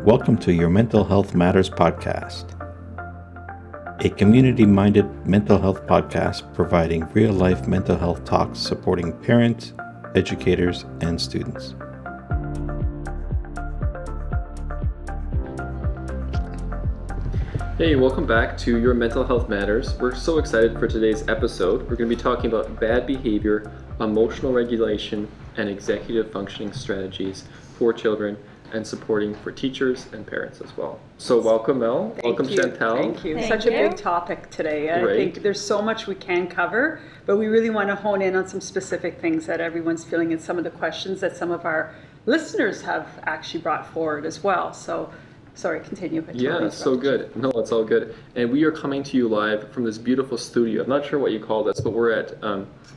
Welcome to your Mental Health Matters podcast, a community-minded mental health podcast providing real-life mental health talks supporting parents, educators, and students. Hey, welcome back to Your Mental Health Matters. We're so excited for today's episode. We're going to be talking about bad behavior, emotional regulation, and executive functioning strategies for children and supporting for teachers and parents as well. So welcome, Mel. Welcome, Chantal. Thank you. Such a big topic today. I think there's so much we can cover, but we really want to hone in on some specific things that everyone's feeling and some of the questions that some of our listeners have actually brought forward as well. So, sorry, continue. Yeah, so good. No, it's all good. And we are coming to you live from this beautiful studio. I'm not sure what you call this, but we're at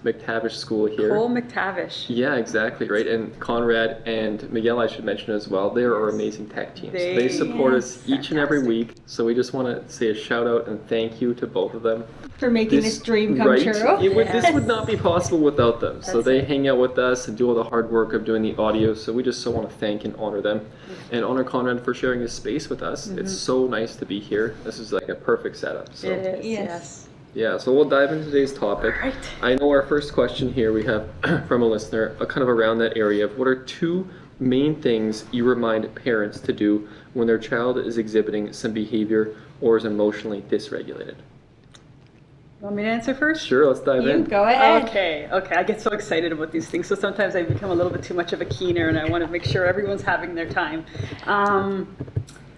McTavish School here. Cole McTavish. Yeah, exactly, right. And Conrad and Miguel, I should mention as well, they are our amazing tech teams. They support us each and every week. So we just want to say a shout out and thank you to both of them. For making this dream come true. This would not be possible without them. So they hang out with us and do all the hard work of doing the audio. So we just so want to thank and honor them. And honor Conrad for sharing his space with us. It's so nice to be here. This is like a perfect setup. So. It is, yes. Yeah, so we'll dive into today's topic. Right. I know our first question here we have from a listener, kind of around that area of what are two main things you remind parents to do when their child is exhibiting some behavior or is emotionally dysregulated? Want me to answer first? Sure, let's dive in. Go ahead. Okay. I get so excited about these things, so sometimes I become a little bit too much of a keener, and I want to make sure everyone's having their time.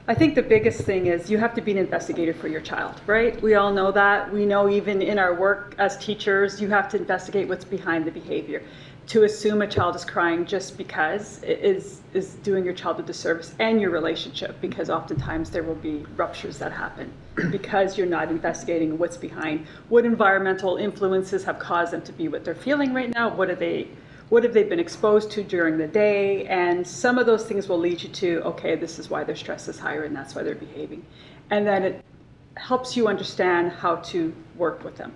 I think the biggest thing is you have to be an investigator for your child, right? We all know that. We know even in our work as teachers, you have to investigate what's behind the behavior. To assume a child is crying just because is doing your child a disservice and your relationship, because oftentimes there will be ruptures that happen because you're not investigating what's behind, what environmental influences have caused them to be what they're feeling right now, what have they been exposed to during the day, and some of those things will lead you to, okay, this is why their stress is higher and that's why they're behaving. And then it helps you understand how to work with them.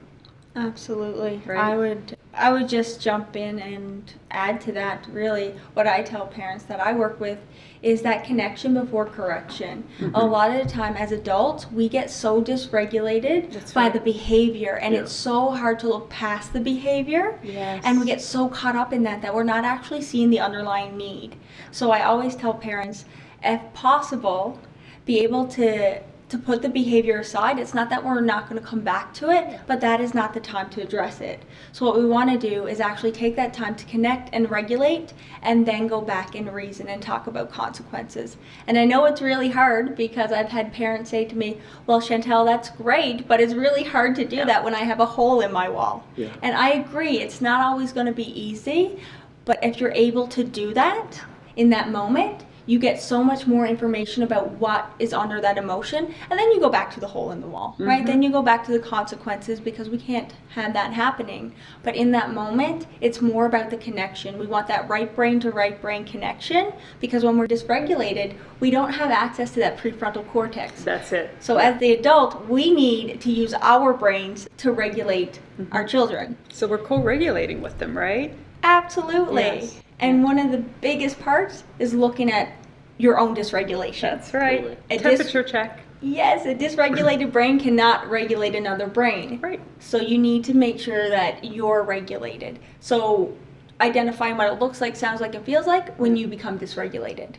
Absolutely. Right. I would just jump in and add to that. Really, what I tell parents that I work with is that connection before correction. A lot of the time as adults, we get so dysregulated by the behavior, and it's so hard to look past the behavior. Yes. And we get so caught up in that we're not actually seeing the underlying need. So I always tell parents, if possible, be able to put the behavior aside. It's not that we're not going to come back to it, but that is not the time to address it. So what we want to do is actually take that time to connect and regulate, and then go back and reason and talk about consequences. And I know it's really hard, because I've had parents say to me, well, Chantal, that's great, but it's really hard to do that when I have a hole in my wall. Yeah. And I agree, it's not always going to be easy, but if you're able to do that in that moment, you get so much more information about what is under that emotion, and then you go back to the hole in the wall, right? Then you go back to the consequences, because we can't have that happening. But in that moment, it's more about the connection. We want that right brain to right brain connection, because when we're dysregulated, we don't have access to that prefrontal cortex. That's it. So as the adult, we need to use our brains to regulate our children. So we're co-regulating with them, right? Absolutely. Yes. And one of the biggest parts is looking at your own dysregulation. That's right. Totally. Temperature check. Yes, a dysregulated brain cannot regulate another brain. Right. So you need to make sure that you're regulated. So identifying what it looks like, sounds like, and feels like when you become dysregulated.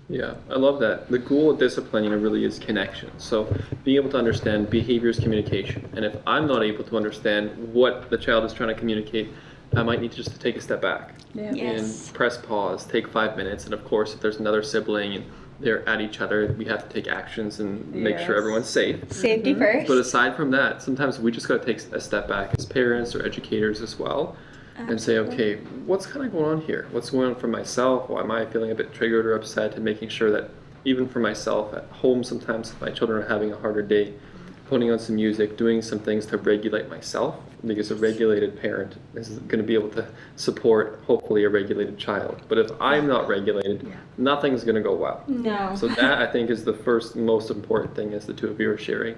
Yeah, I love that. The goal of discipline, really is connection. So being able to understand behavior is communication. And if I'm not able to understand what the child is trying to communicate, I might need to just take a step back and press pause, take 5 minutes. And of course, if there's another sibling and they're at each other, we have to take actions and make sure everyone's safe. Safety first. But aside from that, sometimes we just got to take a step back as parents or educators as well. And say, okay, what's kind of going on here? What's going on for myself? Why am I feeling a bit triggered or upset? And making sure that even for myself at home, sometimes if my children are having a harder day, putting on some music, doing some things to regulate myself, because a regulated parent is going to be able to support, hopefully, a regulated child. But if I'm not regulated, nothing's going to go well. No. So that, I think, is the first most important thing, as the two of you are sharing.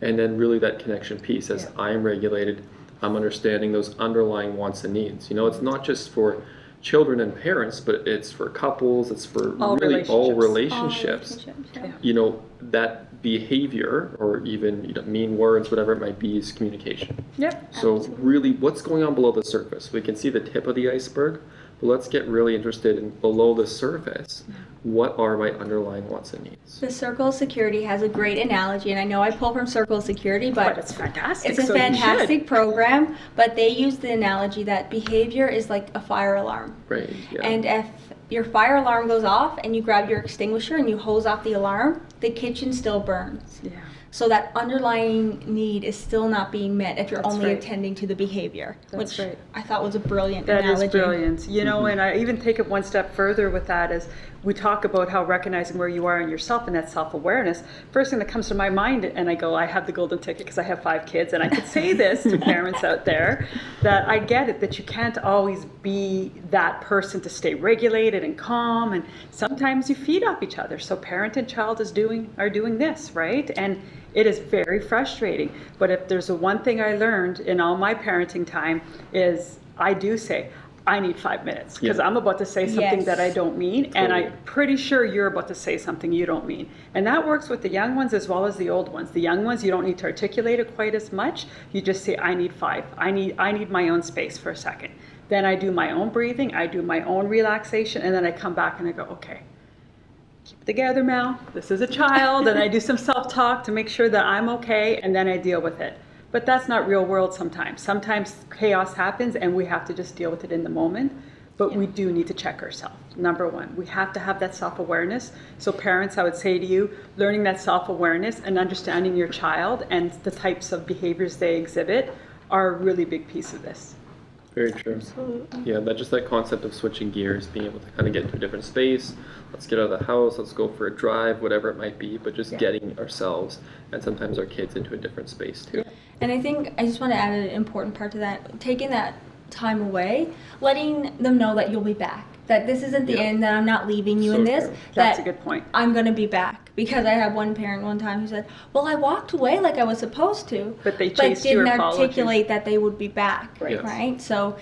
And then really that connection piece, as I'm regulated, I'm understanding those underlying wants and needs. You know, it's not just for children and parents, but it's for couples, it's for All really all relationships. relationships. Yeah. You know, that behavior or even, you know, mean words, whatever it might be, is communication. Yep. So Absolutely. really, what's going on below the surface? We can see the tip of the iceberg, but let's get really interested in below the surface. What are my underlying wants and needs? The Circle of Security has a great analogy, and I know I pull from Circle of Security, But but it's fantastic. it's a so you should. fantastic program. But they use the analogy that behavior is like a fire alarm. Right. Yeah. And if your fire alarm goes off and you grab your extinguisher and you hose off the alarm, the kitchen still burns. Yeah. So that underlying need is still not being met if you're That's only right. attending to the behavior, That's which right. I thought was a brilliant That analogy. is brilliant. You know, and I even take it one step further with that is we talk about how recognizing where you are in yourself and that self-awareness. First thing that comes to my mind, and I go, I have the golden ticket because I have 5 kids, and I could say this to parents out there, that I get it, that you can't always be that person to stay regulated and calm, and sometimes you feed off each other. So parent and child are doing this, right? And it is very frustrating. But if there's a one thing I learned in all my parenting time is I do say, I need 5 minutes because Yeah. I'm about to say something Yes. that I don't mean, and Totally. I'm pretty sure you're about to say something you don't mean. And that works with the young ones as well as the old ones. The young ones, you don't need to articulate it quite as much. You just say, I need 5. I need my own space for a second. Then I do my own breathing, I do my own relaxation, and then I come back and I go, okay, keep it together, Mel. This is a child, and I do some self-talk to make sure that I'm okay, and then I deal with it. But that's not real world sometimes. Sometimes chaos happens and we have to just deal with it in the moment. But we do need to check ourselves. Number one, we have to have that self-awareness. So parents, I would say to you, learning that self-awareness and understanding your child and the types of behaviors they exhibit are a really big piece of this. Very true. Yeah, that concept of switching gears, being able to kind of get into a different space. Let's get out of the house, let's go for a drive, whatever it might be, but just getting ourselves and sometimes our kids into a different space too. And I think I just want to add an important part to that. Taking that time away, letting them know that you'll be back. That this isn't the Yeah. end, that I'm not leaving you So in this. true. That's that a good point. I'm going to be back. Because I had one parent one time who said, well, I walked away like I was supposed to. But they chased you or didn't followed you. articulate that they would be back. Right. Yes. Right? So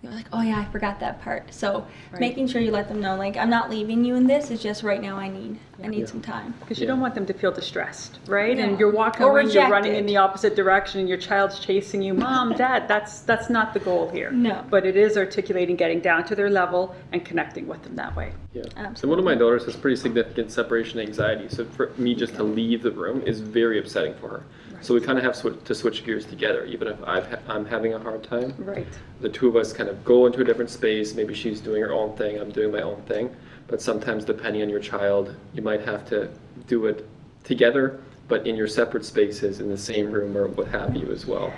you're like, oh yeah, I forgot that part. So Right. making sure you let them know, like, I'm not leaving you in this. It's just right now I need Yeah. some time. Because you Yeah. don't want them to feel distressed, right? No. And you're walking Or around, you're running in rejected. the opposite direction, and your child's chasing you. Mom, Dad, that's not the goal here. No. But it is articulating, getting down to their level, and connecting with them that way. Yeah. Absolutely. So one of my daughters has pretty significant separation anxiety. So for me just to leave the room is very upsetting for her. So we kind of have to switch gears together. Even if I'm having a hard time, Right. the two of us kind of go into a different space. Maybe she's doing her own thing, I'm doing my own thing. But sometimes depending on your child, you might have to do it together, but in your separate spaces in the same room or what have you as well.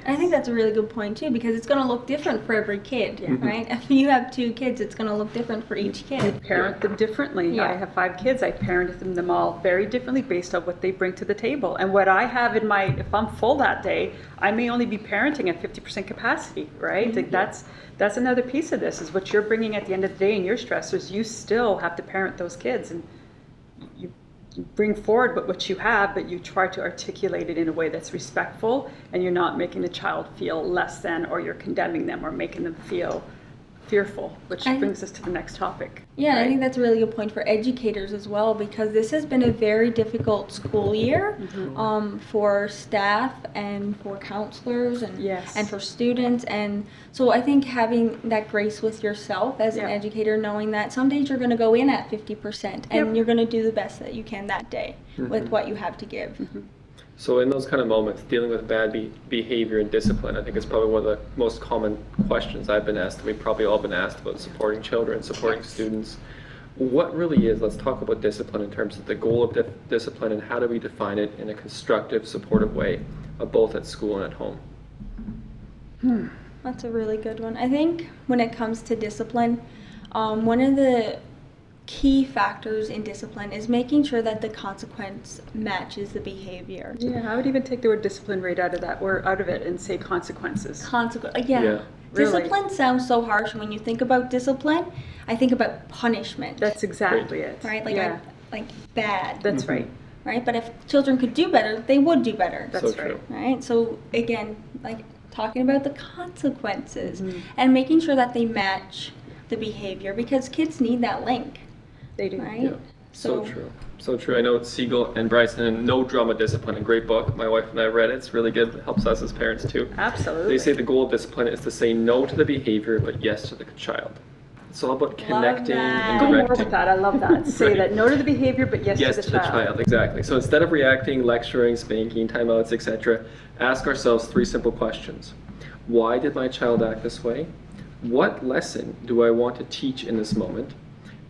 I think that's a really good point too, because it's going to look different for every kid, right? If you have 2 kids, it's going to look different for each kid. Parent them differently. Yeah. I have 5 kids. I parent them all very differently based on what they bring to the table. And what I have in my, if I'm full that day, I may only be parenting at 50% capacity, right? Like that's another piece of this, is what you're bringing at the end of the day and your stressors. You still have to parent those kids, and you bring forward what you have, but you try to articulate it in a way that's respectful, and you're not making the child feel less than, or you're condemning them or making them feel fearful, which brings us to the next topic. Yeah, and I right? think that's a really good point for educators as well, because this has been a very difficult school year for staff and for counselors and Yes. and for students. And so I think having that grace with yourself as an Yeah. educator, knowing that some days you're going to go in at 50% and Yep. you're going to do the best that you can that day with what you have to give. So in those kind of moments, dealing with bad behavior and discipline, I think is probably one of the most common questions I've been asked. We've probably all been asked about supporting children, supporting students. What really is, let's talk about discipline in terms of the goal of discipline and how do we define it in a constructive, supportive way, both at school and at home. That's a really good one. I think when it comes to discipline, one of the key factors in discipline is making sure that the consequence matches the behavior. Yeah, I would even take the word discipline right out of that, or out of it, and say consequences. Yeah. Yeah. Really. Discipline sounds so harsh. When you think about discipline, I think about punishment. That's exactly it. right. Like yeah, like bad. that's right. Right. But if children could do better, they would do better. That's So right. true. Right. So again, like talking about the consequences and making sure that they match the behavior because kids need that link, They do. right? Yeah, so true. So true. I know it's Siegel and Bryson and No Drama Discipline, a great book. My wife and I read it. It's really good. It helps us as parents too. Absolutely. They say the goal of discipline is to say no to the behavior, but yes to the child. It's all about connecting that. and Go more directing. with that. I love that. Say Right. that no to the behavior, but yes, Yes to the child. exactly. So instead of reacting, lecturing, spanking, timeouts, etc., ask ourselves 3 simple questions. Why did my child act this way? What lesson do I want to teach in this moment?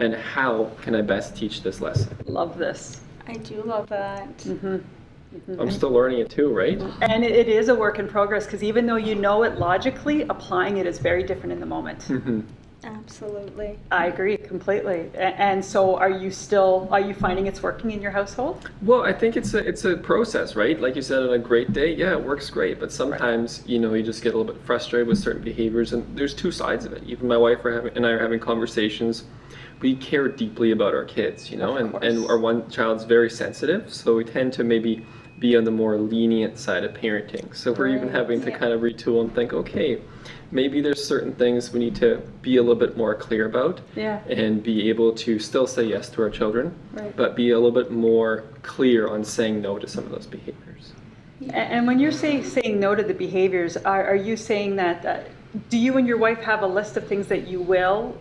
And how can I best teach this lesson? Love this. I do love that. Mm-hmm. I'm still learning it too, right? And it is a work in progress because even though you know it logically, applying it is very different in the moment. Mm-hmm. Absolutely. I agree completely. And so are you finding it's working in your household? Well, I think it's a process, right? Like you said, on a great day, yeah, it works great. But sometimes, you just get a little bit frustrated with certain behaviors, and there's 2 sides of it. Even my wife and I are having conversations. We care deeply about our kids, Of and course. our one child's very sensitive, so we tend to maybe be on the more lenient side of parenting. So we're even Right. having to Yeah. kind of retool and think, okay, maybe there's certain things we need to be a little bit more clear about. Yeah. And be able to still say yes to our children, Right. but be a little bit more clear on saying no to some of those behaviors. And when you're saying no to the behaviors, are you saying that, do you and your wife have a list of things that you will,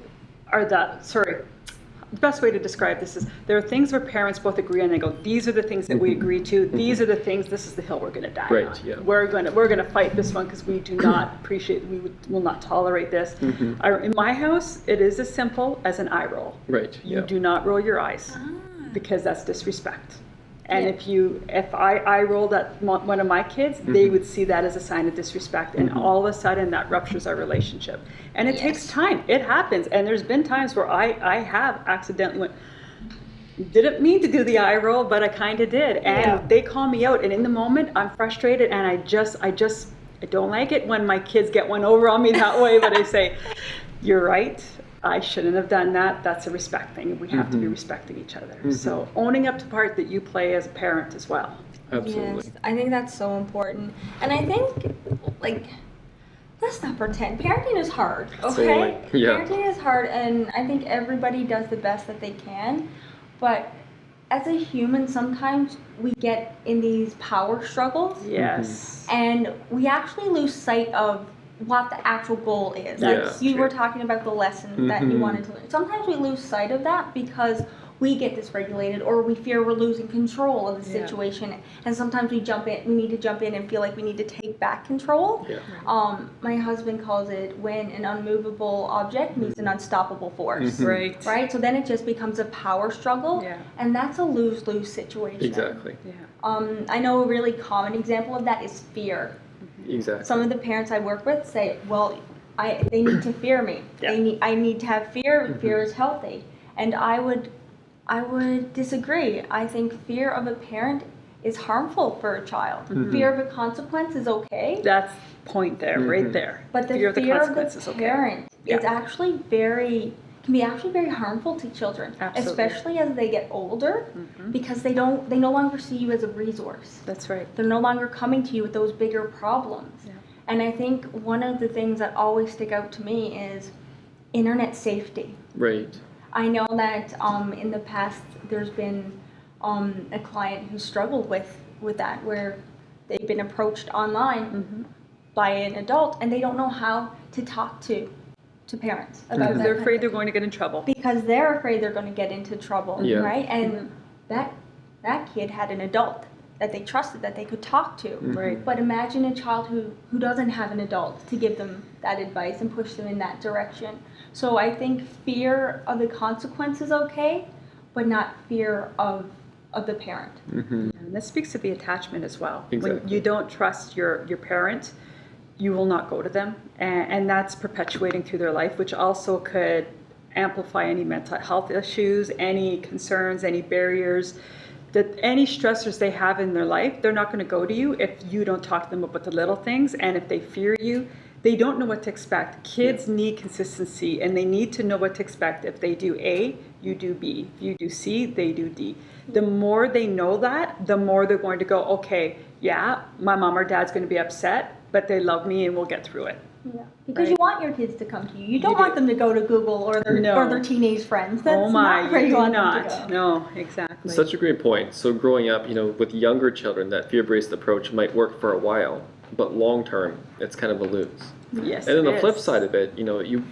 the best way to describe this is there are things where parents both agree on. They go, these are the things that we agree to. These are the things. This is the hill we're going to die Right, on. yeah. We're going to fight this one because we do not appreciate. Will not tolerate this. In my house, it is as simple as an eye roll. Right. You Yeah. do not roll your eyes Ah. because that's disrespect. And Yeah. if I rolled at one of my kids, they would see that as a sign of disrespect, and all of a sudden that ruptures our relationship. And it takes Yes. time. It happens, and there's been times where I have accidentally went. Didn't mean to do the eye roll, but I kind of did, and Yeah. they call me out. And in the moment, I'm frustrated, and I don't like it when my kids get one over on me that way. But I say, "You're right. I shouldn't have done that. That's a respect thing. We have to be respecting each other." So owning up to the part that you play as a parent as well. Absolutely. Yes, I think that's so important. And I think, let's not pretend. Parenting is hard, okay? Totally, yeah. Parenting is hard, and I think everybody does the best that they can. But as a human, sometimes we get in these power struggles, Yes. and we actually lose sight of what the actual goal is. Yeah, Like you true. were talking about the lesson that you Mhm. wanted to learn. Sometimes we lose sight of that because we get dysregulated or we fear we're losing control of the Yeah. situation. And sometimes we need to jump in and feel like we need to take back control. Yeah. My husband calls it when an unmovable object meets an unstoppable force. Mhm. Right. Right? So then it just becomes a power struggle. Yeah. And that's a lose-lose situation. Exactly. Yeah. I know a really common example of that is fear. Exactly. Some of the parents I work with say, well, they need to fear me. Yeah. I need to have fear. Fear is healthy. And I would disagree. I think fear of a parent is harmful for a child. Fear of a consequence is okay. That's point there, right there. But the fear fear of of the the consequence is okay. parent is Yeah. actually can be actually very harmful to children, Absolutely. especially as they get older, because they no longer see you as a resource. That's right. They're no longer coming to you with those bigger problems. Yeah. And I think one of the things that always stick out to me is internet safety. Right. I know that in the past there's been a client who struggled with that, where they've been approached online by an adult and they don't know how to talk to parents about Because that they're kind afraid of they're thing. going to get in trouble. Because they're afraid they're going to get into trouble, Yeah. right? And that kid had an adult that they trusted, that they could talk to. Right. But imagine a child who doesn't have an adult to give them that advice and push them in that direction. So I think fear of the consequence is okay, but not fear of the parent. Mm-hmm. And this speaks to the attachment as well. Exactly. When you don't trust your parent, you will not go to them. And that's perpetuating through their life, which also could amplify any mental health issues, any concerns, any barriers, that any stressors they have in their life, they're not going to go to you if you don't talk to them about the little things. And if they fear you, they don't know what to expect. Kids need consistency, and they need to know what to expect. If they do A, you do B. If you do C, they do D. The more they know that, the more they're going to go, okay, yeah, my mom or dad's going to be upset, but they love me and we'll get through it. Yeah. Because you Right. want your kids to come to you. You don't You want do. them to go to Google or their No. teenage friends. That's Oh my, not where you you do want them not. to go. No, exactly. Such a great point. So growing up, with younger children, that fear-based approach might work for a while, but long term, it's kind of a lose. Yes, And then it the flip is. side of it,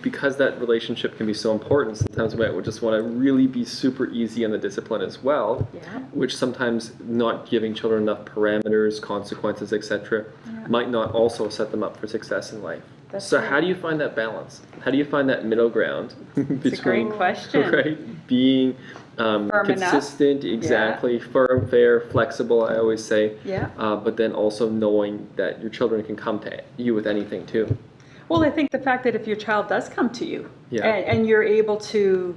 because that relationship can be so important, sometimes we might just want to really be super easy on the discipline as well, Yeah. which sometimes not giving children enough parameters, consequences, etc., might not also set them up for success in life. That's So right. how do you find that balance? How do you find that middle ground It's a great question. right, being Firm enough. consistent, exactly, firm, fair, flexible, I always say, Yeah. but then also knowing that your children can come to you with anything too. Well, I think the fact that if your child does come to you Yeah. and you're able to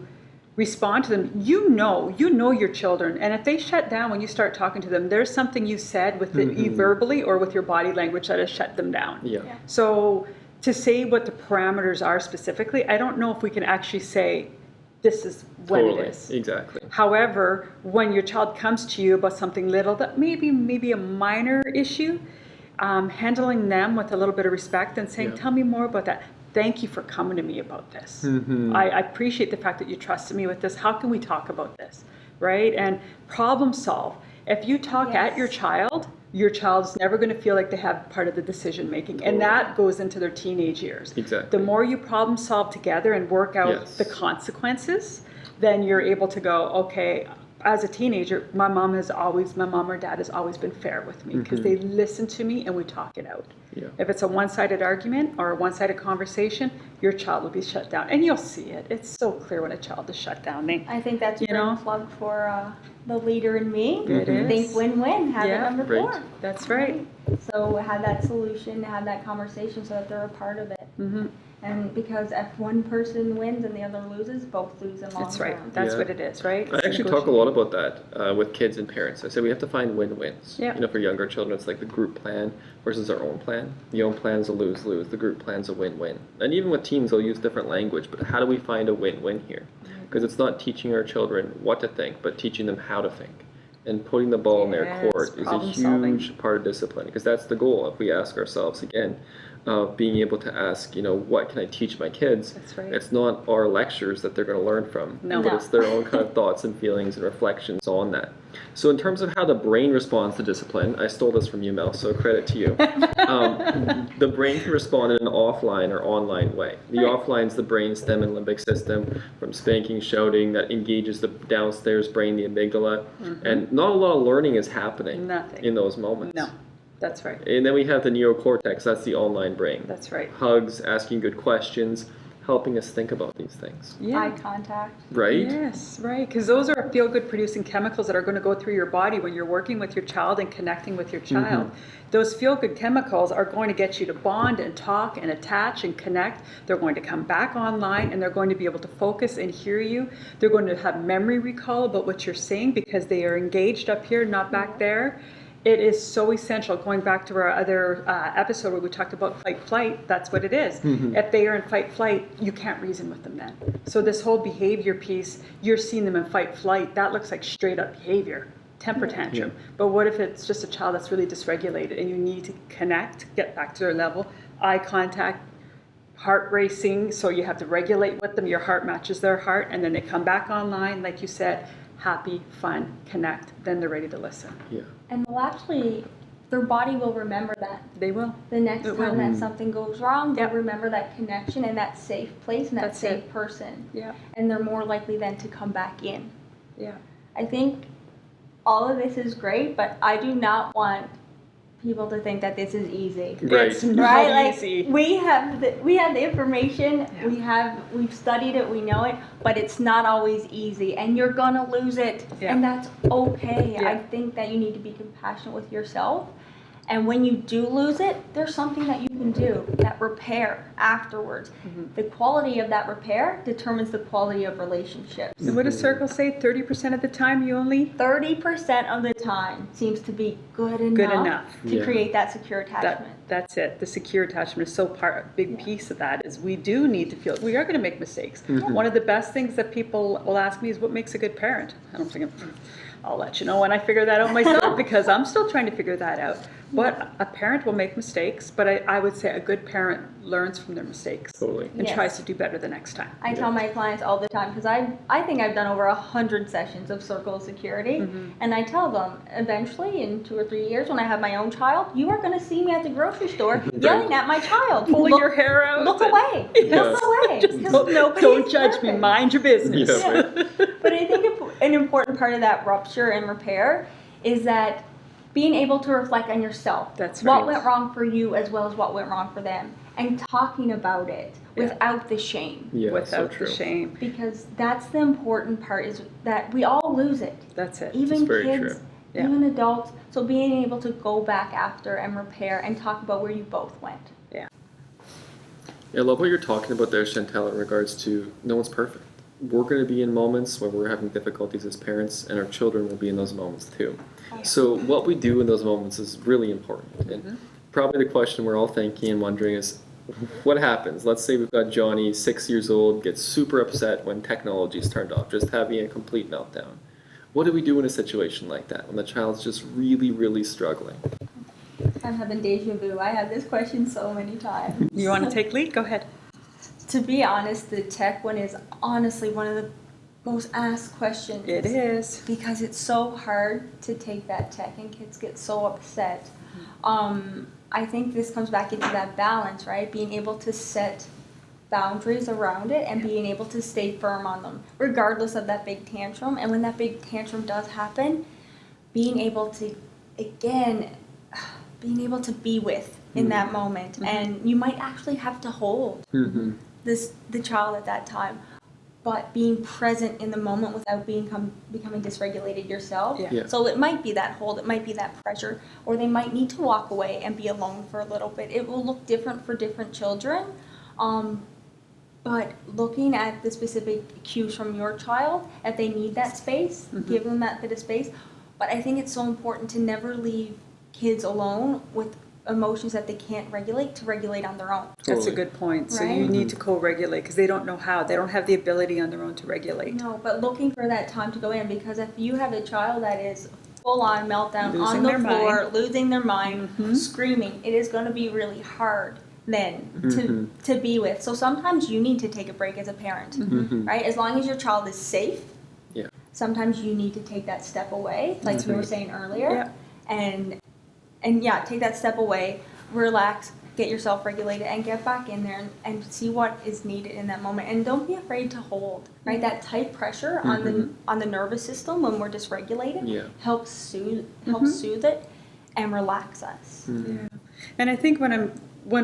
respond to them, you know your children. And if they shut down when you start talking to them, there's something you said with verbally or with your body language that has shut them down. Yeah. Yeah. So to say what the parameters are specifically, I don't know if we can actually say this is when Totally. it is. Exactly. However, when your child comes to you about something little that maybe a minor issue, handling them with a little bit of respect and saying, Yeah. tell me more about that. Thank you for coming to me about this. I appreciate the fact that you trusted me with this. How can we talk about this? Right? And problem solve. If you talk at your child's never going to feel like they have part of the decision making. And that goes into their teenage years. Exactly. The more you problem solve together and work out Yes. the consequences, then you're able to go, okay, as a teenager, my mom or dad has always been fair with me because they listen to me and we talk it out. Yeah. If it's a one-sided argument or a one-sided conversation, your child will be shut down. And you'll see it. It's so clear when a child is shut down. I think that's a You know? great plug for the leader in me. It is. Think win-win. Have Yeah. it number Right. 4. That's right. So have that solution, have that conversation so that they're a part of it. Mm-hmm. And because if one person wins and the other loses, both lose in long That's right. term. That's Yeah. what it is, right? I actually talk a lot about that with kids and parents. I say we have to find win-wins. Yeah. For younger children, it's like the group plan versus our own plan. The own plan's a lose-lose. The group plan's a win-win. And even with teens, they'll use different language. But how do we find a win-win here? Because it's not teaching our children what to think, but teaching them how to think. And putting the ball in their Yes, court is a problem solving. huge part of discipline. Because that's the goal. If we ask ourselves again, being able to ask, what can I teach my kids? That's right. It's not our lectures that they're going to learn from, No. but it's their own kind of thoughts and feelings and reflections on that. So in terms of how the brain responds to discipline, I stole this from you, Mel, so credit to you. The brain can respond in an offline or online way. The offline's the brainstem and limbic system, from spanking, shouting, that engages the downstairs brain, the amygdala, and not a lot of learning is happening Nothing. in those moments. No, that's right. And then we have the neocortex, that's the online brain. That's right. Hugs, asking good questions, helping us think about these things. Eye contact. Right? Yes, right. Because those are feel-good producing chemicals that are going to go through your body when you're working with your child and connecting with your child. Those feel-good chemicals are going to get you to bond and talk and attach and connect. They're going to come back online and they're going to be able to focus and hear you. They're going to have memory recall about what you're saying because they are engaged up here, not back there. It is so essential. Going back to our other episode where we talked about fight-flight, that's what it is. If they are in fight-flight, you can't reason with them then. So this whole behavior piece, you're seeing them in fight-flight, that looks like straight-up behavior, temper tantrum. But what if it's just a child that's really dysregulated and you need to connect, get back to their level, eye contact, heart racing, so you have to regulate with them, your heart matches their heart, and then they come back online, like you said, happy, fun, connect, then they're ready to listen. Yeah. And they'll actually, their body will remember that. They will. The next It time will. that something goes wrong, they'll Yep. remember that connection and that safe place and that That's safe it. person. Yeah, And they're more likely then to come back in. yeah. I think all of this is great, but I do not want people to think that this is easy. Right. It's not Right? Like easy. we have the information, we've studied it, we know it, but it's not always easy and you're gonna lose it. Yeah. And that's okay. Yeah. I think that you need to be compassionate with yourself. And when you do lose it, there's something that you can do, that repair afterwards. The quality of that repair determines the quality of relationships. And what does Circle say? 30% of the time you only 30% of the time seems to be good enough, enough. to Yeah. create that secure attachment. that's it. The secure attachment is a big piece of that is we do need to feel, we are going to make mistakes. One of the best things that people will ask me is what makes a good parent? And I'm thinking, I'll let you know when I figure that out myself because I'm still trying to figure that out. But a parent will make mistakes, but I would say a good parent learns from their mistakes Totally. and Yes. tries to do better the next time. I tell my clients all the time, because I think I've done over 100 sessions of Circle of Security, and I tell them, eventually in 2 or 3 years when I have my own child, you are going to see me at the grocery store yelling at my child. Pulling Look- your hair out. Look away. Yeah. Look away. Just 'Cause don't, nobody don't is judge me. perfect. Mind your business. Yeah, right. But I think an important part of that rupture and repair is that being able to reflect on yourself. That's What right. went wrong for you as well as what went wrong for them. And talking about it Yeah. without the shame. Yeah, so Without true. the shame. Because that's the important part, is that we all lose it. That's it. Even very kids, true. Yeah. even adults. So being able to go back after and repair and talk about where you both went. Yeah, I love what you're talking about there, Chantel, in regards to no one's perfect. We're going to be in moments where we're having difficulties as parents, and our children will be in those moments too. So what we do in those moments is really important. And probably the question we're all thinking and wondering is, what happens? Let's say we've got Johnny, 6 years old, gets super upset when technology is turned off, just having a complete meltdown. What do we do in a situation like that when the child's just really, really struggling? I'm having deja vu. I had this question so many times. You want to take lead? Go ahead. To be honest, the tech one is honestly one of the most asked questions. It is. Because it's so hard to take that tech, and kids get so upset. I think this comes back into that balance, right? Being able to set boundaries around it and being able to stay firm on them, regardless of that big tantrum. And when that big tantrum does happen, being able to, again, being able to be with in that moment. And you might actually have to hold Mm-hmm. the child at that time, but being present in the moment without becoming dysregulated yourself. Yeah. Yeah. So it might be that hold, it might be that pressure, or they might need to walk away and be alone for a little bit. It will look different for different children, but looking at the specific cues from your child, if they need that space, give them that bit of space. But I think it's so important to never leave kids alone with emotions that they can't regulate to regulate on their own. That's a Totally. good point. So Right? you need to co-regulate because they don't know how. They don't have the ability on their own to regulate. No, but looking for that time to go in, because if you have a child that is full on meltdown Losing on the their floor, losing their mind, Mhm. screaming, it is going to be really hard then to be with. So sometimes you need to take a break as a parent, Mm-hmm. right? As long as your child is safe. Yeah. Sometimes you need to take that step away, like we were saying earlier, Yeah. and yeah, take that step away, relax, get yourself regulated, and get back in there and see what is needed in that moment. And don't be afraid to hold, right? That tight pressure on the nervous system when we're dysregulated Yeah. helps soothe it and relax us. Mm-hmm. Yeah. And I think when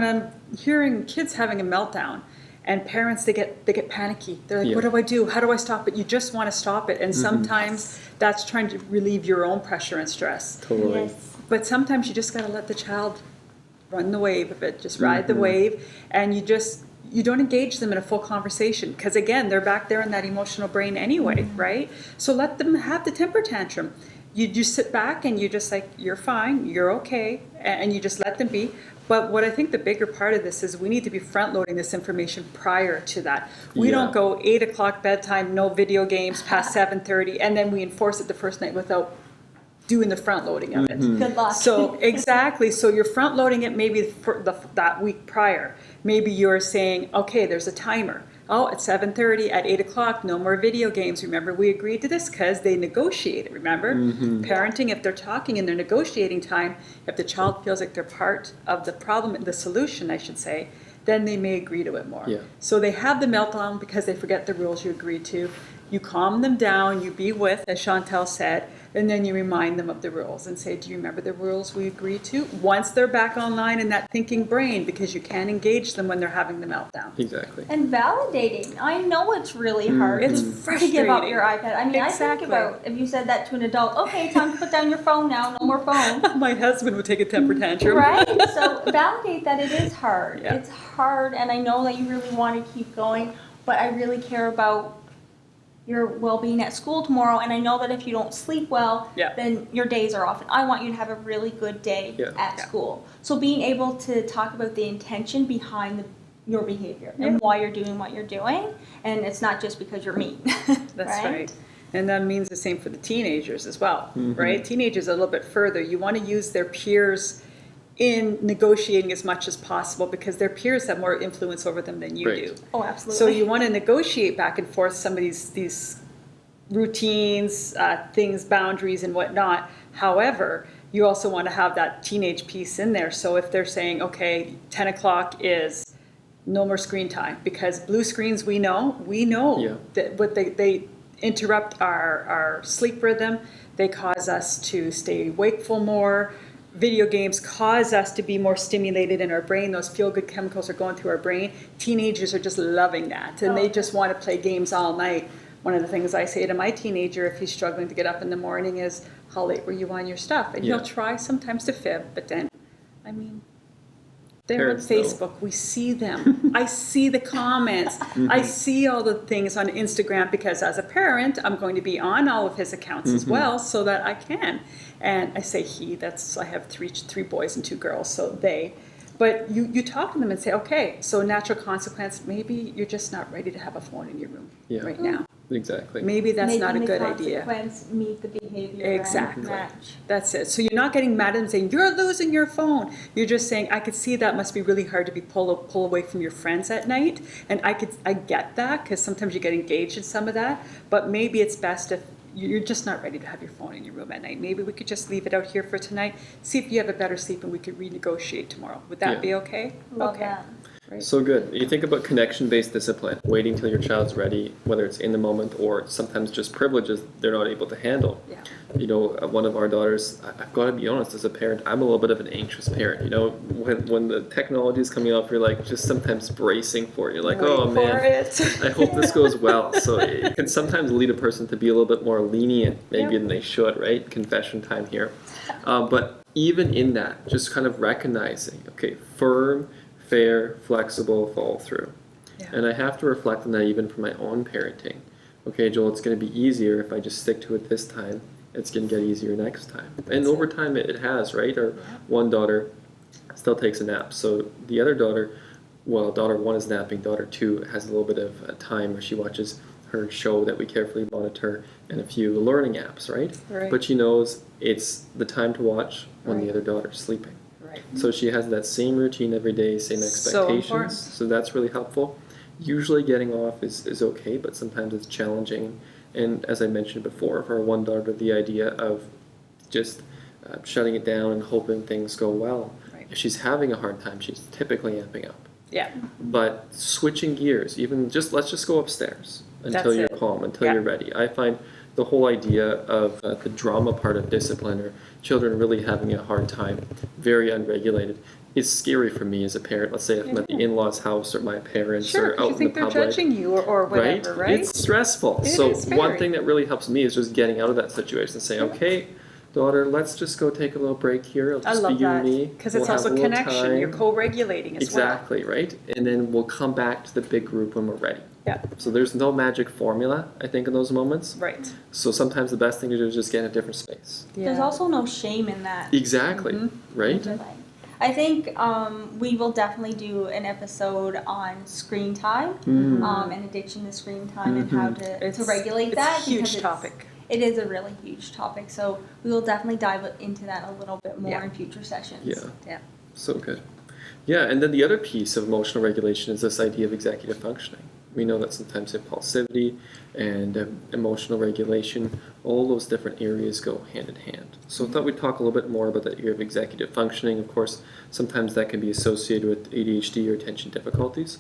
I'm hearing kids having a meltdown and parents they get panicky. They're like, Yeah. what do I do? How do I stop it? You just want to stop it. And sometimes that's trying to relieve your own pressure and stress. Totally. Yes. But sometimes you just got to let the child run the wave of it, just ride the wave, and you don't engage them in a full conversation because again, they're back there in that emotional brain anyway, right? So let them have the temper tantrum. You just sit back and you just like, you're fine, you're okay, and you just let them be. But what I think the bigger part of this is we need to be front loading this information prior to that. We Yeah. don't go 8 o'clock bedtime, no video games past 7:30, and then we enforce it the first night without doing the front loading of it. Good luck. So exactly, so you're front loading it maybe for that week prior. Maybe you're saying, okay, there's a timer. Oh, at 7:30, at 8 o'clock, no more video games. Remember, we agreed to this because they negotiate it, remember? Parenting, if they're talking in their negotiating time, if the child feels like they're part of the problem, the solution, I should say, then they may agree to it more. Yeah. So they have the meltdown because they forget the rules you agreed to. You calm them down, you be with, as Chantel said, and then you remind them of the rules and say, do you remember the rules we agreed to? Once they're back online in that thinking brain, because you can't engage them when they're having the meltdown. Exactly. And validating. I know it's really hard It's to frustrating. give up your iPad. I mean, I Exactly. think about if you said that to an adult, okay, time to put down your phone now, no more phone. My husband would take a temper tantrum. Right? So validate that it is hard. Yeah. It's hard, and I know that you really want to keep going, but I really care about your well-being at school tomorrow, and I know that if you don't sleep well, Yeah. then your days are off, and I want you to have a really good day Yeah. at school. So being able to talk about the intention behind your behavior Yeah. and why you're doing what you're doing, and it's not just because you're mean. That's right. And that means the same for the teenagers as well, Mm-hmm. right? Teenagers are a little bit further. You want to use their peers in negotiating as much as possible because their peers have more influence over them than you Right. do. Oh, absolutely. So you want to negotiate back and forth some of these routines, things, boundaries, and whatnot. However, you also want to have that teenage piece in there. So if they're saying, okay, 10 o'clock is no more screen time, because blue screens, we know Yeah. that what they interrupt our sleep rhythm. They cause us to stay wakeful more. Video games cause us to be more stimulated in our brain. Those feel-good chemicals are going through our brain. Teenagers are just loving that, and they just want to play games all night. One of the things I say to my teenager if he's struggling to get up in the morning is, how late were you on your stuff? And Yeah. he'll try sometimes to fib, but then, I mean, they're on Parents know. Facebook. We see them. I see the comments. I see all the things on Instagram because as a parent, I'm going to be on all of his accounts as well so that I can. And I say I have three boys and 2 girls, so they. But you talk to them and say, okay, so natural consequence, maybe you're just not ready to have a phone in your room Yeah. right now. Exactly. Maybe that's Making not a the good idea. consequence meet the behavior Exactly. and match. That's it. So you're not getting mad at them saying, you're losing your phone. You're just saying, I could see that must be really hard to be pull away from your friends at night. And I get that because sometimes you get engaged in some of that. But maybe it's best if you're just not ready to have your phone in your room at night. Maybe we could just leave it out here for tonight, see if you have a better sleep and we could renegotiate tomorrow. Would that Yeah. be okay? Love Okay. that. Right. So good. You think about connection-based discipline, waiting till your child's ready, whether it's in the moment or sometimes just privileges they're not able to handle. Yeah. You know, one of our daughters, I've got to be honest, as a parent, I'm a little bit of an anxious parent. You know, when the technology is coming up, you're like just sometimes bracing for it. You're like, oh Wait man, for it. I hope this goes well. So it can sometimes lead a person to be a little bit more lenient maybe Yep. than they should, right? Confession time here. But even in that, just kind of recognizing, okay, firm, fair, flexible, follow through. Yeah. And I have to reflect on that even for my own parenting. Okay, Joel, it's going to be easier if I just stick to it this time. It's going to get easier next time. And over time it has, right? Our one daughter still takes a nap. So the other daughter, well, daughter 1 is napping, daughter 2 has a little bit of a time where she watches her show that we carefully monitor and a few learning apps, right? Right. But she knows it's the time to watch when the Right. other daughter's sleeping. Right. So she has that same routine every day, same So expectations. important. So that's really helpful. Usually getting off is okay, but sometimes it's challenging. And as I mentioned before, for our one daughter, the idea of just shutting it down and hoping things go well. Right. If she's having a hard time, she's typically amping up. Yeah. But switching gears, even just let's just go upstairs until That's you're it. calm, until Yeah. you're ready. I find the whole idea of the drama part of discipline or children really having a hard time, very unregulated, is scary for me as a parent. Let's say if I'm at the in-laws' house or my parents Sure, or because out you in think the they're public. judging you or whatever, right? It's stressful. It So is one very. thing that really helps me is just getting out of that situation and saying, okay, daughter, let's just go take a little break here. It'll I just love be you that and me. because We'll it's have also a little connection. You're time. co-regulating as well. Exactly, right? And then we'll come back to the big group when we're ready. Yeah, So there's no magic formula, I think, in those moments. right. So sometimes the best thing to do is just get in a different space. There's Yeah. also no shame in that. Exactly, Mhm. right? I think we will definitely do an episode on screen time Mm. and addiction to screen time and how to It's- regulate it's that. a huge because topic. It is a really huge topic. So we will definitely dive into that a little bit more Yeah. in future sessions. Yeah, Yeah. so good. Yeah, and then the other piece of emotional regulation is this idea of executive functioning. We know that sometimes impulsivity and emotional regulation, all those different areas go hand in hand. So I thought we'd talk a little bit more about that area of executive functioning. Of course, sometimes that can be associated with ADHD or attention difficulties,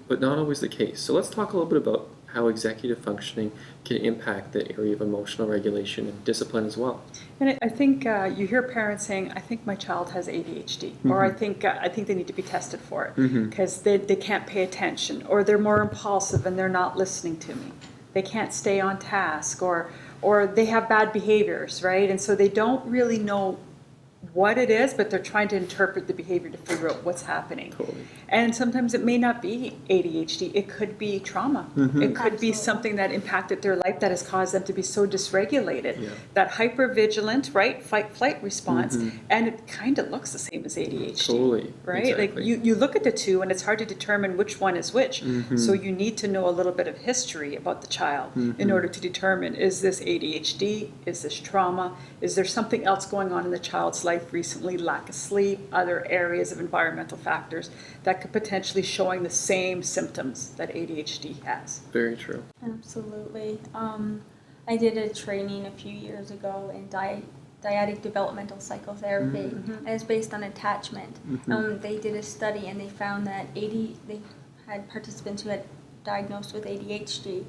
but not always the case. So let's talk a little bit about how executive functioning can impact the area of emotional regulation and discipline as well. And I think you hear parents saying, "I think my child has ADHD," or "I think they need to be tested for it Mhm. because they can't pay attention, or they're more impulsive and they're not listening to me. They can't stay on task, or they have bad behaviors, right? And so they don't really know what it is, but they're trying to interpret the behavior to figure out what's happening. Totally. And sometimes it may not be ADHD, it could be trauma. It could be something that impacted their life that has caused them to be so dysregulated. Yeah. That hypervigilant, right, fight-flight response, and it kind of looks the same as ADHD. Totally. Right? Exactly. Like you look at the two and it's hard to determine which one is which. So you need to know a little bit of history about the child in order to determine, is this ADHD? Is this trauma? Is there something else going on in the child's life recently, lack of sleep, other areas of environmental factors that could potentially showing the same symptoms that ADHD has? Very true. Absolutely. I did a training a few years ago in dyadic developmental psychotherapy, and it's based on attachment. They did a study and they found that they had participants who had diagnosed with ADHD,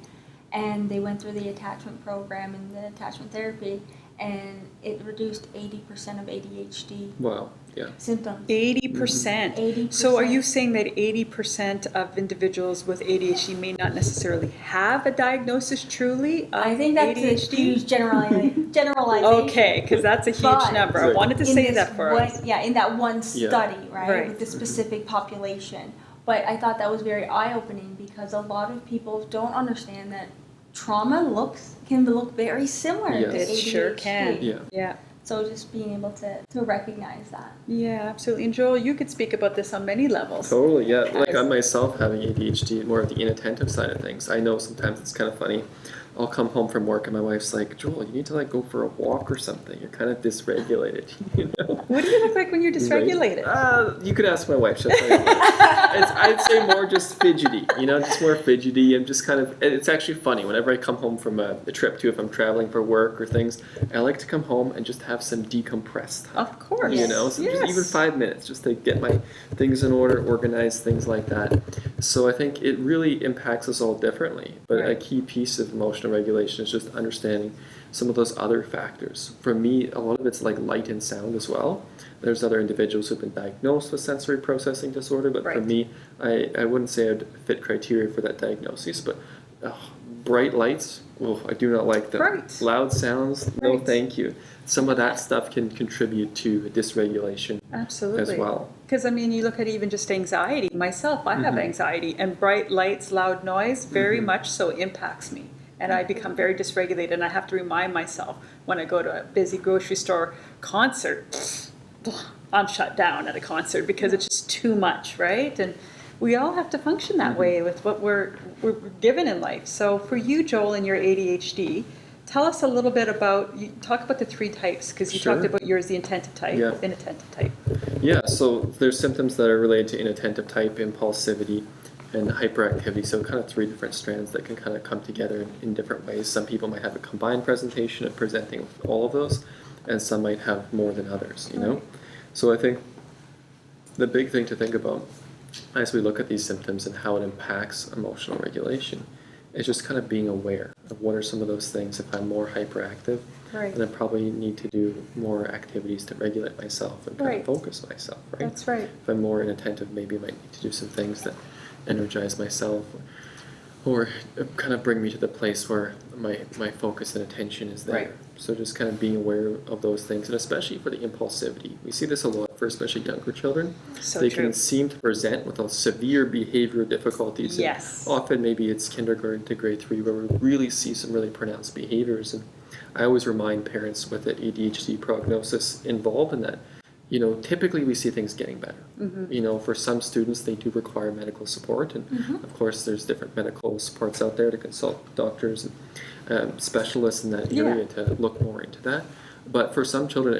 and they went through the attachment program and the attachment therapy, and it reduced 80% of ADHD Wow. Yeah. symptoms. 80%. 80%. So are you saying that 80% of individuals with ADHD may not necessarily have a diagnosis truly of I think that's ADHD? a huge generalization. Okay, because that's a huge But number. I Right. wanted to in say this that for one, us. Yeah, in that one Yeah. study, right, Right. with the specific population. But I thought that was very eye-opening because a lot of people don't understand that trauma can look very similar to Yes. It ADHD. sure can. Yeah. Yeah. So just being able to recognize that. Yeah, absolutely. And Joel, you could speak about this on many levels. Totally, yeah. Like I myself having ADHD, more of the inattentive side of things. I know sometimes it's kind of funny. I'll come home from work and my wife's like, Joel, you need to like go for a walk or something. You're kind of dysregulated, you know? What do you look like when you're dysregulated? Right. You could ask my wife. She'll tell you. I'd say more just fidgety, you know, just more fidgety. I'm just kind of, it's actually funny. Whenever I come home from a trip too, if I'm traveling for work or things, I like to come home and just have some decompressed time. Of course. You know, so just even 5 minutes just to get my things in order, organize things like that. So I think it really impacts us all differently. But a Right. key piece of emotional regulation is just understanding some of those other factors. For me, a lot of it's like light and sound as well. There's other individuals who've been diagnosed with sensory processing disorder, but for Right. me, I wouldn't say I'd fit criteria for that diagnosis. But bright lights, I do not like them. Right. Loud sounds, no Right. thank you. Some of that stuff can contribute to dysregulation Absolutely. as well. Because, I mean, you look at even just anxiety. Myself, I have anxiety, and bright lights, loud noise very much so impacts me. And I become very dysregulated, and I have to remind myself when I go to a busy grocery store concert, I'm shut down at a concert because it's just too much, right? And we all have to function that way with what we're given in life. So for you, Joel, and your ADHD, tell us a little bit about, you talk about the 3 types, because you Sure. talked about yours, the attentive type, Yeah. inattentive type. Yeah, so there's symptoms that are related to inattentive type, impulsivity, and hyperactivity. So kind of 3 different strands that can kind of come together in different ways. Some people might have a combined presentation of presenting with all of those, and some might have more than others, you know? So I think the big thing to think about as we look at these symptoms and how it impacts emotional regulation is just kind of being aware of what are some of those things. If I'm more hyperactive, Right. then I probably need to do more activities to regulate myself and kind Right. of focus myself, right? That's right. If I'm more inattentive, maybe I might need to do some things that energize myself or kind of bring me to the place where my focus and attention is there. Right. So just kind of being aware of those things, and especially for the impulsivity. We see this a lot for especially younger children. So They true. can seem to present with a severe behavioral difficulties. And Yes. often maybe it's kindergarten to grade 3 where we really see some really pronounced behaviors. And I always remind parents with an ADHD prognosis involved in that, you know, typically we see things getting better. You know, for some students, they do require medical support. And of course, there's different medical supports out there to consult doctors and specialists in that area to look more into that. But for some children,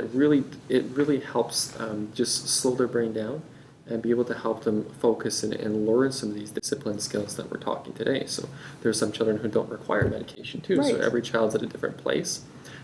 it really helps just slow their brain down and be able to help them focus and learn some of these discipline skills that we're talking today. So there's some children who don't require medication too. So Right. every child's at a different place.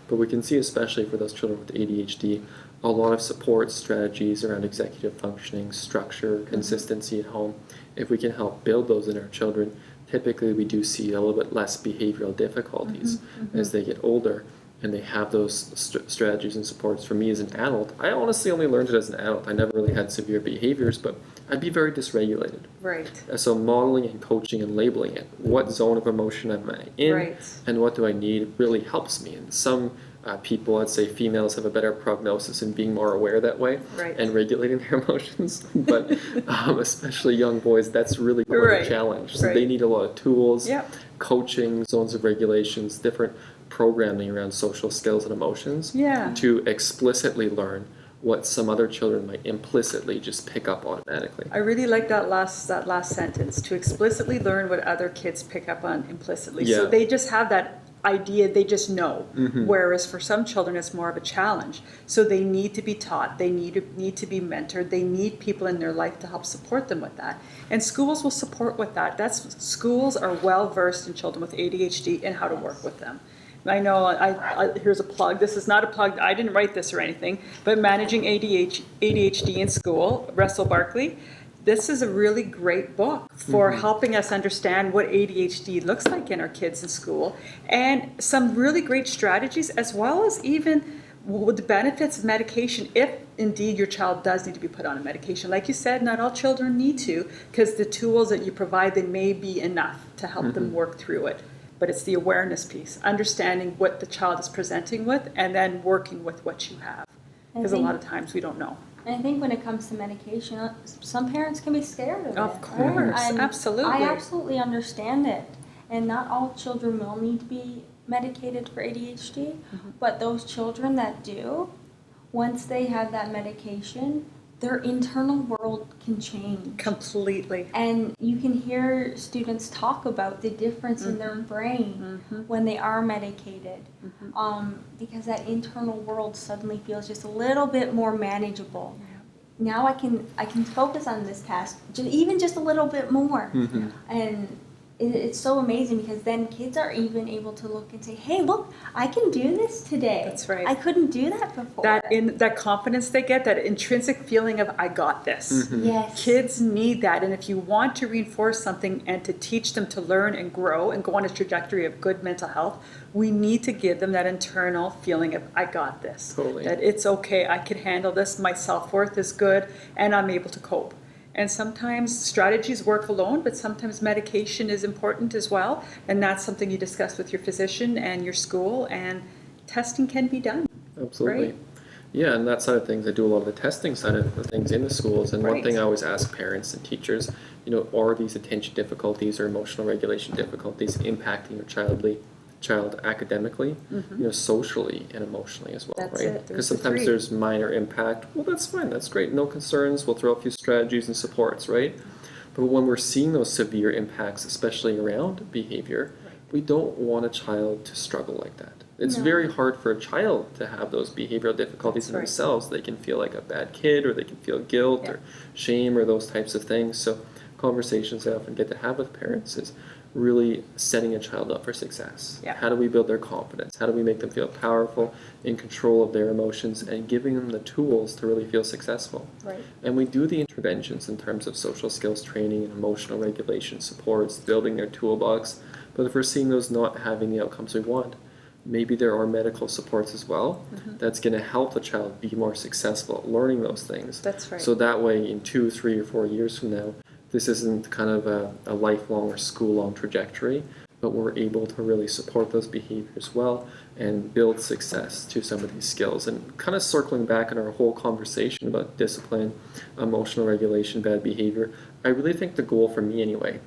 But we can see, especially for those children with ADHD, a lot of support strategies around executive functioning, structure, consistency at home. If we can help build those in our children, typically we do see a little bit less behavioral difficulties as they get older and they have those strategies and supports. For me as an adult, I honestly only learned it as an adult. I never really had severe behaviors, but I'd be very dysregulated. Right. So modeling and coaching and labeling it, what zone of emotion am I in, Right. and what do I need, really helps me. And some people, I'd say females have a better prognosis in being more aware that way Right. and regulating their emotions. But especially young boys, that's really quite Right. a challenge. So Right. they need a lot of tools, Yep. coaching, zones of regulations, different programming around social skills and emotions Yeah. to explicitly learn what some other children might implicitly just pick up automatically. I really like that last sentence, to explicitly learn what other kids pick up on implicitly. So Yeah. they just have that idea, they just know. Mm-hmm. Whereas for some children, it's more of a challenge. So they need to be taught, they need to be mentored, they need people in their life to help support them with that. And schools will support with that. Schools are well versed in children with ADHD and how to work with them. I know, here's a plug. This is not a plug. I didn't write this or anything, but Managing ADHD in School, Russell Barkley. This is a really great book for helping us understand what ADHD looks like in our kids in school, and some really great strategies, as well as even the benefits of medication if indeed your child does need to be put on a medication. Like you said, not all children need to, because the tools that you provide, they may be enough to help them work through it. But it's the awareness piece, understanding what the child is presenting with, and then working with what you have. Because a lot of times we don't know. And I think when it comes to medication, some parents can be scared of it. Of course, And absolutely. I absolutely understand it. And not all children will need to be medicated for ADHD, but those children that do, once they have that medication, their internal world can change. Completely. And you can hear students talk about the difference in their brain when they are medicated, because that internal world suddenly feels just a little bit more manageable. Now I can focus on this task even just a little bit more, and it's so amazing, because then kids are even able to look and say, "Hey, look, I can do this today. That's right. I couldn't do that before." That confidence they get, that intrinsic feeling of I got this. Yes. Kids need that, and if you want to reinforce something and to teach them to learn and grow and go on a trajectory of good mental health, we need to give them that internal feeling of I got this. Totally. That it's okay, I can handle this, my self-worth is good, and I'm able to cope. And sometimes strategies work alone, but sometimes medication is important as well. And that's something you discuss with your physician and your school, and testing can be done. Absolutely. Right. Yeah, and that side of things, I do a lot of the testing side of the things in the schools. And one Right. thing I always ask parents and teachers, are these attention difficulties or emotional regulation difficulties impacting your child academically, socially and emotionally as well, That's right? it. There's Because the sometimes three. there's minor impact. Well, that's fine. That's great. No concerns. We'll throw a few strategies and supports, right? But when we're seeing those severe impacts, especially around behavior, we don't want a child to struggle like that. It's No. very hard for a child to have those behavioral difficulties That's in right. themselves. They can feel like a bad kid, or they can feel guilt Yeah. or shame or those types of things. So conversations I often get to have with parents is really setting a child up for success. Yeah. How do we build their confidence? How do we make them feel powerful, in control of their emotions, and giving them the tools to really feel successful? Right. And we do the interventions in terms of social skills training and emotional regulation supports, building their toolbox. But if we're seeing those not having the outcomes we want, maybe there are medical supports as well that's going to help the child be more successful at learning those things. That's right. So that way, in 2, 3, or 4 years from now, this isn't kind of a lifelong or school-long trajectory, but we're able to really support those behaviors well and build success to some of these skills. And kind of circling back on our whole conversation about discipline, emotional regulation, bad behavior, I really think the goal for me anyway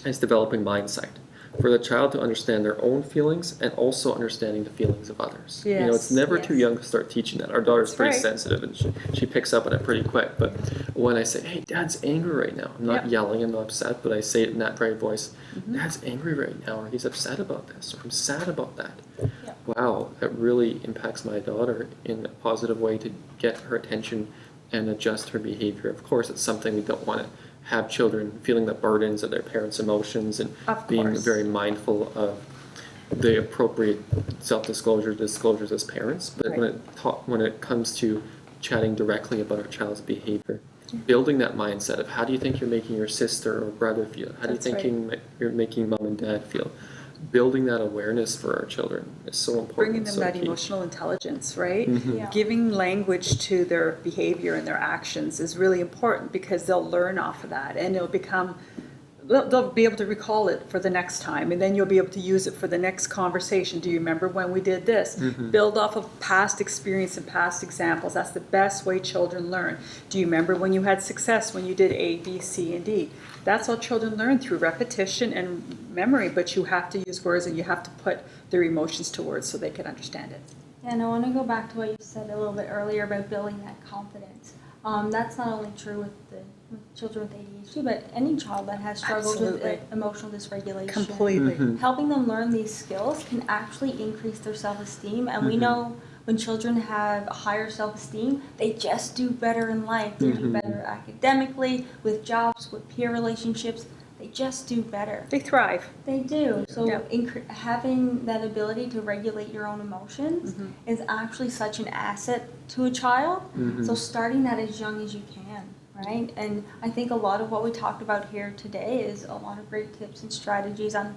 is developing mindsight for the child to understand their own feelings and also understanding the feelings of others. It's Yes, never yes. too young to start teaching that. Our daughter's That's pretty right. sensitive, and she picks up on it pretty quick. But when I say, hey, Dad's angry right now, I'm not Yep. yelling, I'm not upset, but I say it in that very voice, Dad's angry right now, or he's upset about this, or I'm sad about that. Yep. Wow, that really impacts my daughter in a positive way to get her attention and adjust her behavior. Of course, it's something we don't want to have children feeling the burdens of their parents' emotions, and Of being course. very mindful of the appropriate disclosures as parents. But when it comes to chatting directly about our child's behavior, building that mindset of how do you think you're making your sister or brother feel? How do you That's think you're making mom and dad feel? Building that awareness for our children is so important. Bringing them so that key. emotional intelligence, right? Yeah. Giving language to their behavior and their actions is really important, because they'll learn off of that, and it'll become they'll be able to recall it for the next time, and then you'll be able to use it for the next conversation. Do you remember when we did this? Build off of past experience and past examples. That's the best way children learn. Do you remember when you had success when you did A, B, C, and D? That's how children learn, through repetition and memory, but you have to use words and you have to put their emotions to words so they can understand it. And I want to go back to what you said a little bit earlier about building that confidence. That's not only true with children with ADHD, but any child that has struggled Absolutely. with emotional dysregulation. Completely. Helping them learn these skills can actually increase their self-esteem, and we know when children have a higher self-esteem, they just do better in life. They do better academically, with jobs, with peer relationships. They just do better. They thrive. They do. So Yeah. having that ability to regulate your own emotions is actually such an asset to a child. So starting that as young as you can, right? And I think a lot of what we talked about here today is a lot of great tips and strategies on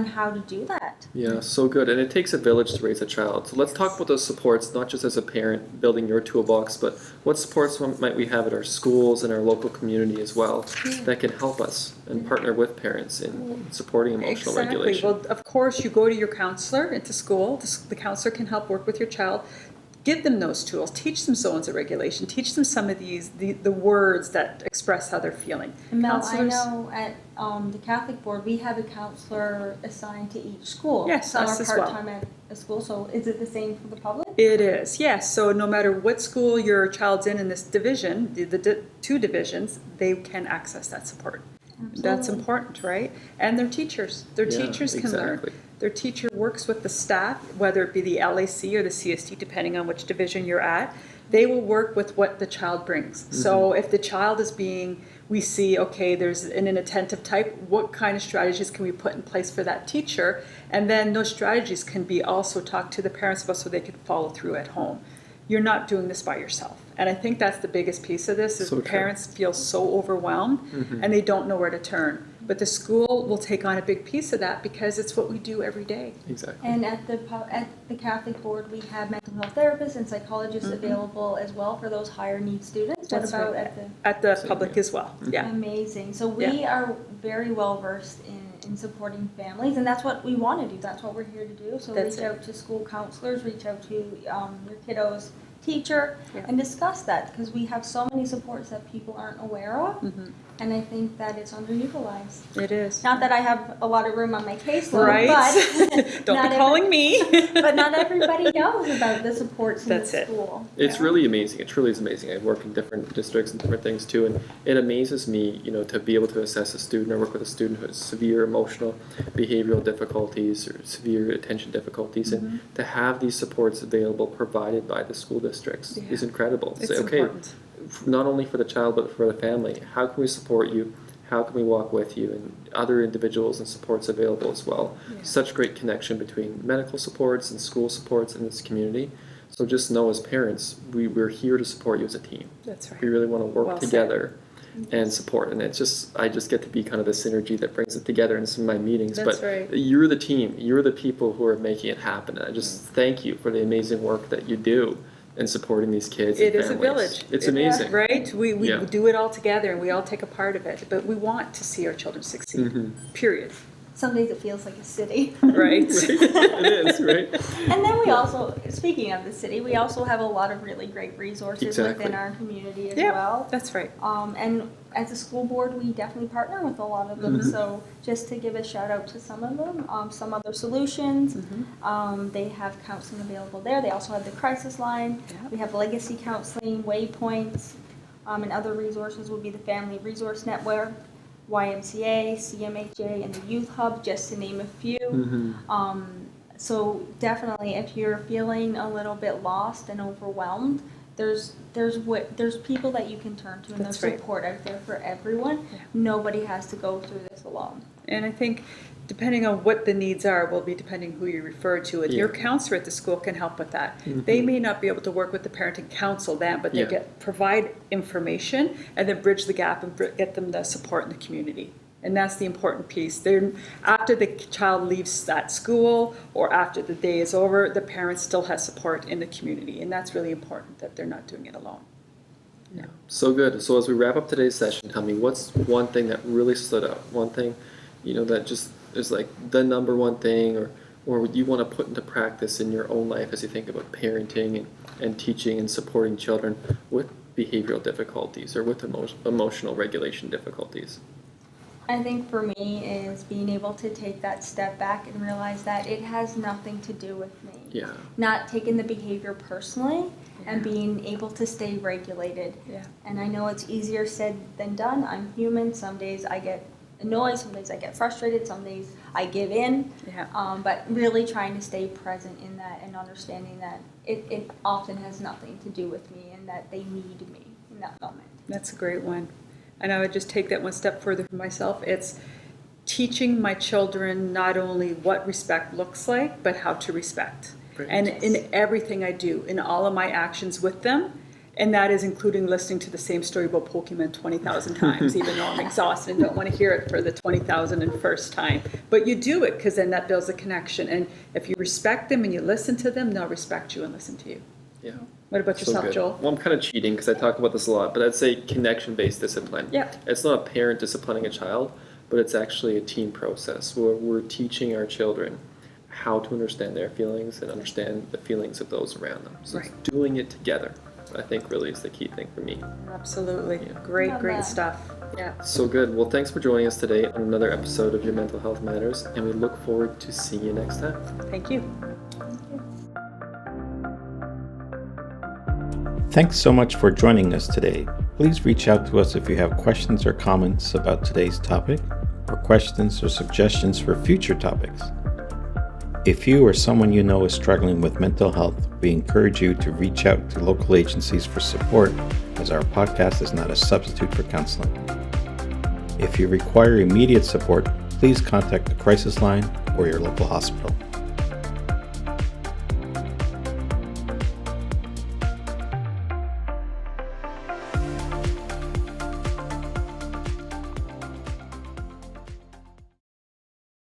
how to do that. Yeah, so good. And it takes a village to raise a child. So let's talk about those supports, not just as a parent building your toolbox, but what supports might we have at our schools and our local community as well that can help us and partner with parents in supporting emotional regulation. Well, of course, you go to your counselor into school. The counselor can help work with your child. Give them those tools. Teach them zones of regulation. Teach them some of the words that express how they're feeling. And Mel, I Counselors- know at the Catholic board, we have a counselor assigned to each school. Yes, Some us are as well. part-time at a school, so is it the same for the public? It is, yes. So no matter what school your child's in this division, the two divisions, they can access that support. That's Absolutely. important, right? And their teachers. Their Yeah, teachers can learn. exactly. Their teacher works with the staff, whether it be the LAC or the CST, depending on which division you're at. They will work with what the child brings. So if the child is we see, okay, there's an inattentive type, what kind of strategies can we put in place for that teacher? And then those strategies can be also talked to the parents about so they can follow through at home. You're not doing this by yourself. And I think that's the biggest piece of this is So true. parents feel so overwhelmed and they don't know where to turn. But the school will take on a big piece of that because it's what we do every day. Exactly. And at the Catholic board, we have mental health therapists and psychologists available as well for those higher need students. That's what about right. at the At the Same public here. as well. Yeah. Amazing. So we are very well versed in supporting families, and that's what we want to do. That's what we're here to do. So That's reach it. out to school counselors, reach out to your kiddo's teacher, Yeah. and discuss that because we have so many supports that people aren't aware of, Mm-hmm. and I think that it's underutilized. It is. Not that I have a lot of room on my caseload, Right? but Don't not be calling me. but not everybody knows about the supports in That's the it. school. It's really amazing. It truly is amazing. I work in different districts and different things too, and it amazes me, to be able to assess a student or work with a student who has severe emotional, behavioral difficulties or severe attention difficulties, and to have these supports available provided by the school districts Yeah. is incredible. It's Say, okay, important. not only for the child but for the family. How can we support you? How can we walk with you? And other individuals and supports available as well. Yeah. Such great connection between medical supports and school supports in this community. So just know as parents, we're here to support you as a team. That's We right. really want to work Well said. together and support. And I just get to be kind of the synergy that brings it together in some of my meetings. That's but right. you're the team. You're the people who are making it happen. And I just thank you for the amazing work that you do in supporting these kids It and is a families. village. It's It- amazing. Right? We Yeah. do it all together and we all take a part of it, but we want to see our children succeed. Mhm. Period. Some days it feels like a city. Right? It is, right? And then we also, speaking of the city, we also have a lot of really great resources Exactly. within our community as Yeah, well. that's right. And as a school board, we definitely partner with a lot of them. So just to give a shout out to some of them, some other solutions, they have counseling available there. They also have the crisis line. Yeah. We have legacy counseling, waypoints, and other resources would be the Family Resource Network, YMCA, CMHA, and the Youth Hub, just to name a few. So definitely, if you're feeling a little bit lost and overwhelmed, there's people that you can turn to, and That's there's right. support out there for everyone. Yeah. Nobody has to go through this alone. And I think depending on what the needs are will be depending who you refer to. And your Yeah. counselor at the school can help with that. They may not be able to work with the parent and counsel them, but they Yeah. provide information and then bridge the gap and get them the support in the community. And that's the important piece. After the child leaves that school or after the day is over, the parent still has support in the community. And that's really important that they're not doing it alone. Yeah. So good. So as we wrap up today's session, tell me what's one thing that really stood out? One thing, that just is like the number one thing, or you want to put into practice in your own life as you think about parenting and teaching and supporting children with behavioral difficulties or with emotional regulation difficulties. I think for me is being able to take that step back and realize that it has nothing to do with me. Yeah. Not taking the behavior personally and being able to stay regulated. Yeah. And I know it's easier said than done. I'm human. Some days I get annoyed, some days I get frustrated, some days I give in. Yeah. But really trying to stay present in that and understanding that it often has nothing to do with me and that they need me in that moment. That's a great one. And I would just take that one step further for myself. It's teaching my children not only what respect looks like, but how to respect. Great. And in everything I do, in all of my actions with them, and that is including listening to the same story about Pokemon 20,000 times, even though I'm exhausted and don't want to hear it for the 20,001st time. But you do it because then that builds a connection. And if you respect them and you listen to them, they'll respect you and listen to you. Yeah. What about So yourself, good. Joel? Well, I'm kind of cheating because I talk about this a lot, but I'd say connection-based discipline. Yeah. It's not a parent disciplining a child, but it's actually a team process where we're teaching our children how to understand their feelings and understand the feelings of those around them. So it's Right. doing it together, I think, really is the key thing for me. Absolutely. Yeah. Great Love great that. stuff. Yeah. So good. Well, thanks for joining us today on another episode of Your Mental Health Matters, and we look forward to seeing you next time. Thank you. Thanks so much for joining us today. Please reach out to us if you have questions or comments about today's topic, or questions or suggestions for future topics. If you or someone you know is struggling with mental health, we encourage you to reach out to local agencies for support, as our podcast is not a substitute for counseling. If you require immediate support, please contact the crisis line or your local hospital.